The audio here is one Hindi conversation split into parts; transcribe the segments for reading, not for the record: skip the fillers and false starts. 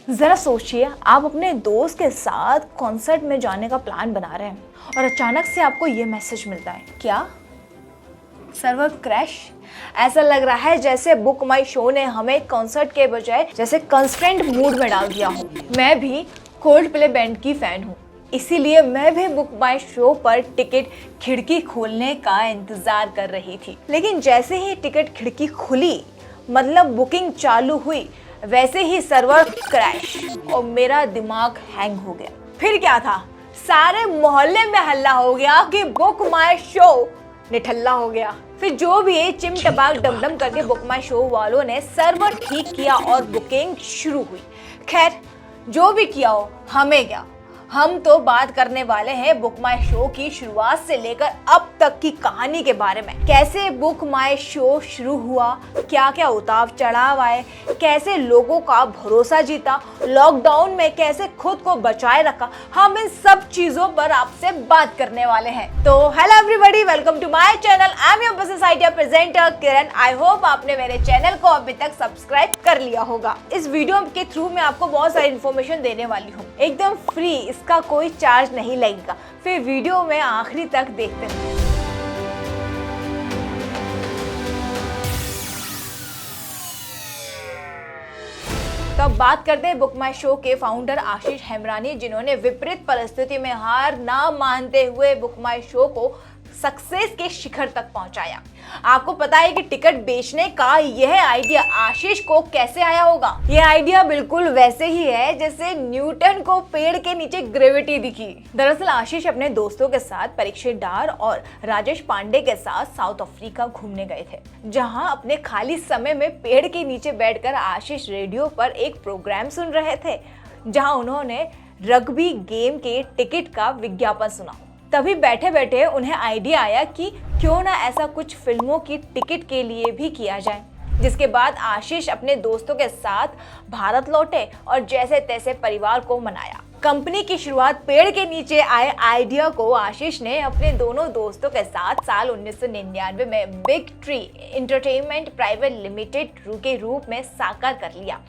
जरा सोचिए, आप अपने दोस्त के साथ कॉन्सर्ट में जाने का प्लान बना रहे हैं और अचानक से आपको ये मैसेज मिलता है, क्या सर्वर क्रैश। ऐसा लग रहा है जैसे बुक माई शो ने हमें कॉन्सर्ट के बजाय जैसे कंस्ट्रेंट मूड में डाल दिया हो। मैं भी कोल्ड प्ले बैंड की फैन हूँ, इसीलिए मैं भी बुक माई शो पर टिकट खिड़की खोलने का इंतजार कर रही थी। लेकिन जैसे ही टिकट खिड़की खुली, मतलब बुकिंग चालू हुई, वैसे ही सर्वर क्रैश और मेरा दिमाग हैंग हो गया। फिर क्या था, सारे मोहल्ले में हल्ला हो गया कि बुक माई शो निठल्ला हो गया। फिर जो भी चिमटबाग डमडम करके बुक माई शो वालों ने सर्वर ठीक किया और बुकिंग शुरू हुई। खैर, जो भी किया हो, हमें क्या, हम तो बात करने वाले हैं बुक माई शो की शुरुआत से लेकर अब तक की कहानी के बारे में। कैसे बुक माई शो शुरू हुआ, क्या क्या उतार चढ़ाव आए, कैसे लोगों का भरोसा जीता, लॉकडाउन में कैसे खुद को बचाए रखा, हम इन सब चीजों पर आपसे बात करने वाले हैं। तो hello everybody, welcome to my channel. I am your business idea presenter Kiran. I hope आपने मेरे चैनल को अभी तक सब्सक्राइब कर लिया होगा। इस वीडियो के थ्रू मैं आपको बहुत सारी इन्फॉर्मेशन देने वाली हूँ, एकदम फ्री, इसका कोई चार्ज नहीं लगेगा। फिर वीडियो में आखिरी तक देखते रहें। तो अब बात करते हैं बुक माई शो के फाउंडर आशीष हेमरानी, जिन्होंने विपरीत परिस्थिति में हार ना मानते हुए बुक माई शो को सक्सेस के शिखर तक पहुंचाया। आपको पता है कि टिकट बेचने का यह आइडिया आशीष को कैसे आया होगा? यह आइडिया बिल्कुल वैसे ही है जैसे न्यूटन को पेड़ के नीचे ग्रेविटी दिखी। दरअसल आशीष अपने दोस्तों के साथ परीक्षित डार और राजेश पांडे के साथ साउथ अफ्रीका घूमने गए थे, जहां अपने खाली समय में पेड़ के नीचे बैठकर आशीष रेडियो पर एक प्रोग्राम सुन रहे थे, जहां उन्होंने रग्बी गेम के टिकट का विज्ञापन सुना। तभी बैठे बैठे उन्हें आइडिया आया कि क्यों ना ऐसा कुछ फिल्मों की टिकट के लिए भी किया जाए। जिसके बाद आशीष अपने दोस्तों के साथ भारत लौटे और जैसे तैसे परिवार को मनाया। कंपनी की शुरुआत पेड़ के नीचे आए आइडिया को आशीष ने अपने दोनों दोस्तों के साथ साल 1999 में big tree entertainment private limited के रूप में साकार कर लिया,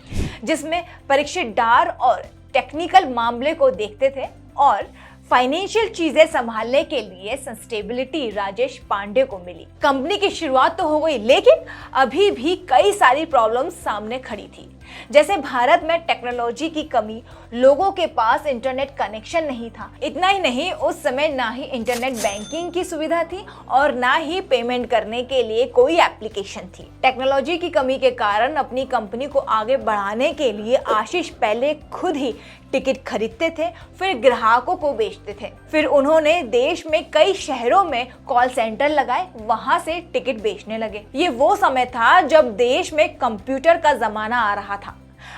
जिसमें परीक्षित डार और टेक्निकल मामले को देखते थे और फाइनेंशियल चीजें संभालने के लिए सस्टेनेबिलिटी राजेश पांडे को मिली। कंपनी की शुरुआत तो हो गई, लेकिन अभी भी कई सारी प्रॉब्लम्स सामने खड़ी थी, जैसे भारत में टेक्नोलॉजी की कमी, लोगों के पास इंटरनेट कनेक्शन नहीं था। इतना ही नहीं, उस समय ना ही इंटरनेट बैंकिंग की सुविधा थी और ना ही पेमेंट करने के लिए कोई एप्लीकेशन थी। टेक्नोलॉजी की कमी के कारण अपनी कंपनी को आगे बढ़ाने के लिए आशीष पहले खुद ही टिकट खरीदते थे, फिर ग्राहकों को बेचते थे। फिर उन्होंने देश में कई शहरों में कॉल सेंटर लगाए, वहां से टिकट बेचने लगे। ये वो समय था जब देश में कंप्यूटर का जमाना आ रहा था।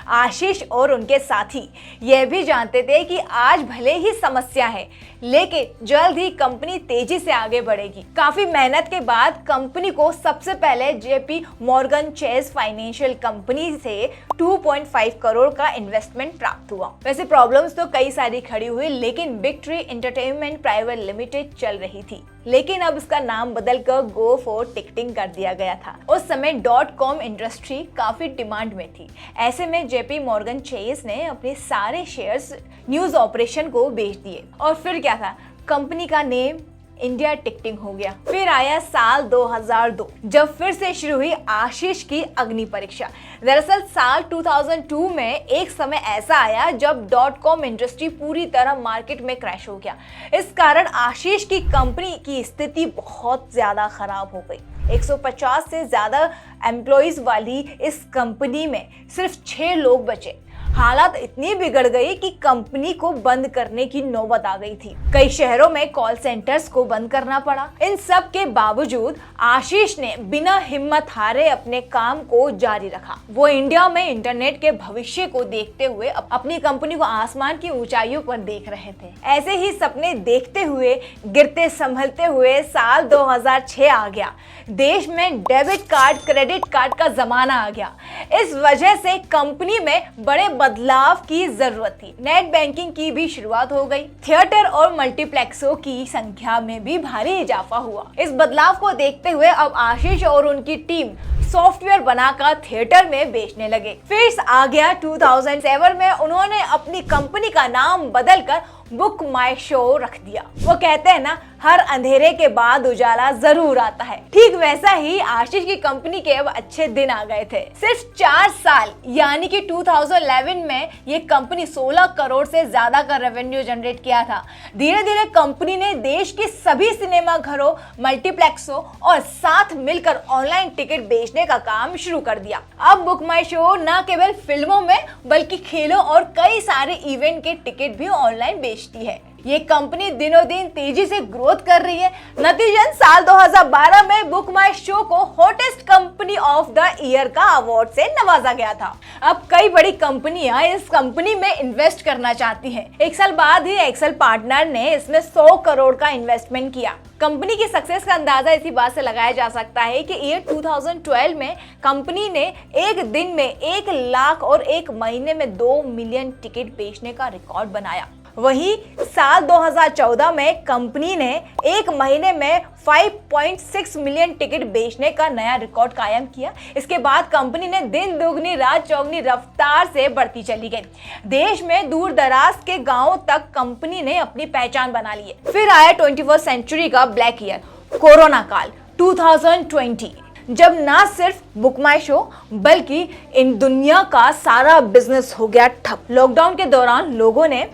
आशीष और उनके साथी यह भी जानते थे कि आज भले ही समस्या है, लेकिन जल्द ही कंपनी तेजी से आगे बढ़ेगी। काफी मेहनत के बाद कंपनी को सबसे पहले JP Morgan Chase financial company से 2.5 करोड़ का इन्वेस्टमेंट प्राप्त हुआ। वैसे प्रॉब्लम्स तो कई सारी खड़ी हुई, लेकिन big tree entertainment private limited चल रही थी। लेकिन अब इसका नाम बदलकर गो फॉर टिकटिंग कर दिया गया था। उस समय .com इंडस्ट्री काफी डिमांड में थी। ऐसे में जेपी मॉर्गन चेस ने अपने सारे शेयर्स न्यूज ऑपरेशन को बेच दिए और फिर क्या था, कंपनी का नेम इंडिया टिकटिंग हो गया। फिर आया साल 2002, जब फिर से शुरू हुई आशीष की अग्नि परीक्षा। दरअसल साल 2002 में एक समय ऐसा आया जब .com इंडस्ट्री पूरी तरह मार्केट में क्रैश हो गया। इस कारण आशीष की कंपनी की स्थिति बहुत ज्यादा खराब हो गई। 150 से ज्यादा एम्प्लॉइज वाली इस कंपनी में सिर्फ 6 लोग बचे। हालात इतनी बिगड़ गई कि कंपनी को बंद करने की नौबत आ गई थी। कई शहरों में कॉल सेंटर्स को बंद करना पड़ा। इन सब के बावजूद आशीष ने बिना हिम्मत हारे अपने काम को जारी रखा। वो इंडिया में इंटरनेट के भविष्य को देखते हुए अपनी कंपनी को आसमान की ऊंचाइयों पर देख रहे थे। ऐसे ही सपने देखते हुए, गिरते संभलते हुए साल 2006 आ गया। देश में डेबिट कार्ड, क्रेडिट कार्ड का जमाना आ गया। इस वजह से कंपनी में बड़े बदलाव की जरूरत थी। नेट बैंकिंग की भी शुरुआत हो गई। थिएटर और मल्टीप्लेक्सों की संख्या में भी भारी इजाफा हुआ। इस बदलाव को देखते हुए अब आशीष और उनकी टीम सॉफ्टवेयर बनाकर थिएटर में बेचने लगे। फिर आ गया 2007 में उन्होंने अपनी कंपनी का नाम बदलकर बुक माई शो रख दिया। वो कहते हैं ना, हर अंधेरे के बाद उजाला जरूर आता है। ठीक वैसा ही आशीष की कंपनी के अब अच्छे दिन आ गए थे। सिर्फ 4 साल यानी कि 2011 में ये कंपनी 16 करोड़ से ज्यादा का रेवेन्यू जनरेट किया था। धीरे धीरे कंपनी ने देश के सभी सिनेमा घरों, मल्टीप्लेक्सों और साथ मिलकर ऑनलाइन टिकट बेचने का काम शुरू कर दिया। अब बुक माई शो न केवल फिल्मों में बल्कि खेलों और कई सारे इवेंट के टिकट भी ऑनलाइन बेचती है। ये कंपनी दिनों दिन तेजी से ग्रोथ कर रही है। नतीजन साल 2012 में बुक माई शो को hottest company of the year का अवार्ड से नवाजा गया था। अब कई बड़ी कंपनियां इस कंपनी में इन्वेस्ट करना चाहती हैं। 1 साल बाद ही एक्सेल पार्टनर ने इसमें 100 करोड़ का इन्वेस्टमेंट किया। कंपनी की सक्सेस का अंदाजा इसी बात से लगाया जा सकता है कि ईयर 2012 में कंपनी ने एक दिन में 1 लाख और एक महीने में 2 मिलियन टिकट बेचने का रिकॉर्ड बनाया। वहीं साल 2014 में कंपनी ने एक महीने में 5.6 मिलियन टिकट बेचने का नया रिकॉर्ड कायम किया। इसके बाद कंपनी ने दिन दुगनी रात चौगनी रफ्तार से बढ़ती चली गई। देश में दूर दराज के गांवों तक कंपनी ने अपनी पहचान बना ली है। फिर आया 21वीं सेंचुरी का ब्लैक ईयर, कोरोना काल 2020, जब ना सिर्फ बुक माई शो बल्कि इन दुनिया का सारा बिजनेस हो गया ठप। लॉकडाउन के दौरान लोगों ने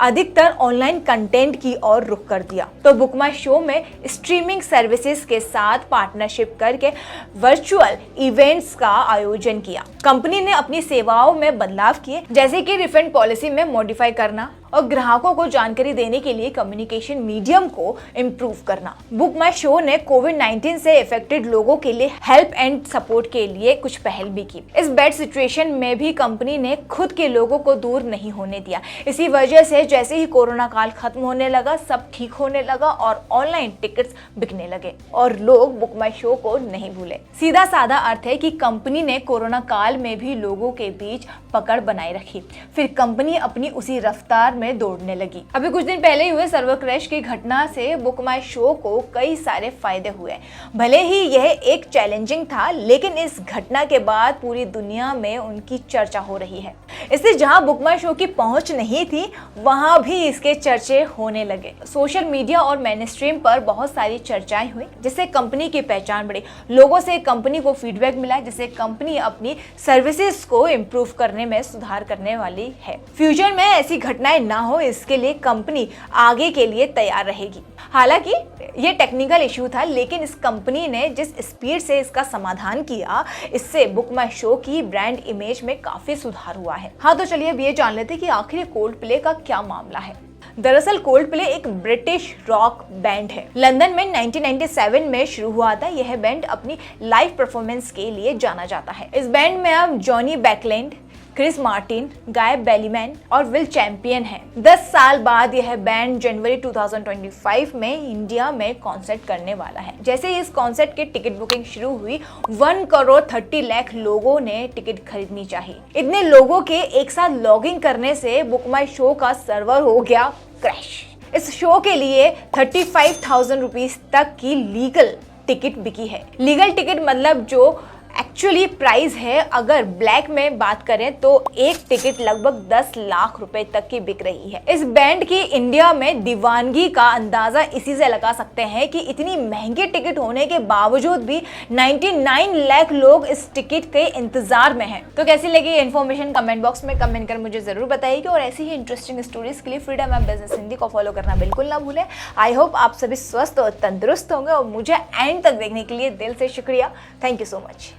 अधिकतर ऑनलाइन कंटेंट की ओर रुख कर दिया, तो बुक माई शो में स्ट्रीमिंग सर्विसेज के साथ पार्टनरशिप करके वर्चुअल इवेंट्स का आयोजन किया। कंपनी ने अपनी सेवाओं में बदलाव किए, जैसे कि रिफंड पॉलिसी में मॉडिफाई करना और ग्राहकों को जानकारी देने के लिए कम्युनिकेशन मीडियम को इम्प्रूव करना। बुक माई शो ने कोविड-19 से इफेक्टेड लोगों के लिए हेल्प एंड सपोर्ट के लिए कुछ पहल भी की। इस बैड सिचुएशन में भी कंपनी ने खुद के लोगों को दूर नहीं होने दिया। इसी वजह से जैसे ही कोरोना काल खत्म होने लगा, सब ठीक होने लगा और ऑनलाइन टिकट्स बिकने लगे और लोग बुक माई शो को नहीं भूले। सीधा साधा अर्थ है कि कंपनी ने कोरोना काल में भी लोगों के बीच पकड़ बनाए रखी। फिर कंपनी अपनी उसी रफ्तार में दौड़ने लगी। अभी कुछ दिन पहले हुए सर्वर क्रैश की घटना से बुक माई शो को कई सारे फायदे हुए। भले ही यह एक चैलेंजिंग था, लेकिन इस घटना के बाद पूरी दुनिया में उनकी चर्चा हो रही है। इससे जहां बुक माई शो की पहुंच नहीं थी, वहां भी इसके चर्चे होने लगे। सोशल मीडिया और मेनस्ट्रीम पर बहुत सारी चर्चाएं हुई, जिससे कंपनी की पहचान बढ़ी। लोगों से कंपनी को फीडबैक मिला, जिससे कंपनी अपनी सर्विसेज को इम्प्रूव करने में सुधार करने वाली है। फ्यूचर में ऐसी घटनाएं ना हो, इसके लिए कंपनी आगे के लिए तैयार रहेगी। हालांकि ये टेक्निकल इश्यू था, लेकिन इस कंपनी ने जिस स्पीड से इसका समाधान किया, इससे बुक माई शो की ब्रांड इमेज में काफी सुधार हुआ है। हाँ, तो चलिए अब ये जान लेते हैं कि आखिर कोल्ड प्ले का क्या मामला है। दरअसल कोल्ड प्ले एक ब्रिटिश रॉक बैंड है। लंदन में 1997 में शुरू हुआ था। यह बैंड अपनी लाइव परफॉर्मेंस के लिए जाना जाता है। इस बैंड में अब जॉनी बैकलैंड, क्रिस मार्टिन, गाय बेलीमैन और विल चैंपियन हैं। 10 साल बाद यह बैंड जनवरी 2025 में इंडिया में कॉन्सर्ट करने वाला है। जैसे ही इस कॉन्सर्ट की टिकट बुकिंग शुरू हुई, 1 करोड़ 30 लाख लोगों ने टिकट खरीदनी चाहिए। इतने लोगों के एक साथ लॉगिन करने से बुक माई शो का सर्वर हो गया क्रैश। इस शो के लिए 35,000 रुपीज तक की लीगल टिकट बिकी है। लीगल टिकट मतलब जो एक्चुअली प्राइस है। अगर ब्लैक में बात करें तो एक टिकट लगभग 10 लाख रुपए तक की बिक रही है। इस बैंड की इंडिया में दीवानगी का अंदाजा इसी से लगा सकते हैं कि इतनी महंगी टिकट होने के बावजूद भी 99 लाख लोग इस टिकट के इंतजार में हैं। तो कैसी लगी ये इन्फॉर्मेशन, कमेंट बॉक्स में कमेंट कर मुझे जरूर बताइएगा। और ऐसी ही इंटरेस्टिंग स्टोरीज के लिए फ्रीडम ऐप बिजनेस हिंदी को फॉलो करना बिल्कुल ना भूलें। आई होप आप सभी स्वस्थ और तंदुरुस्त होंगे और मुझे एंड तक देखने के लिए दिल से शुक्रिया। Thank you so much.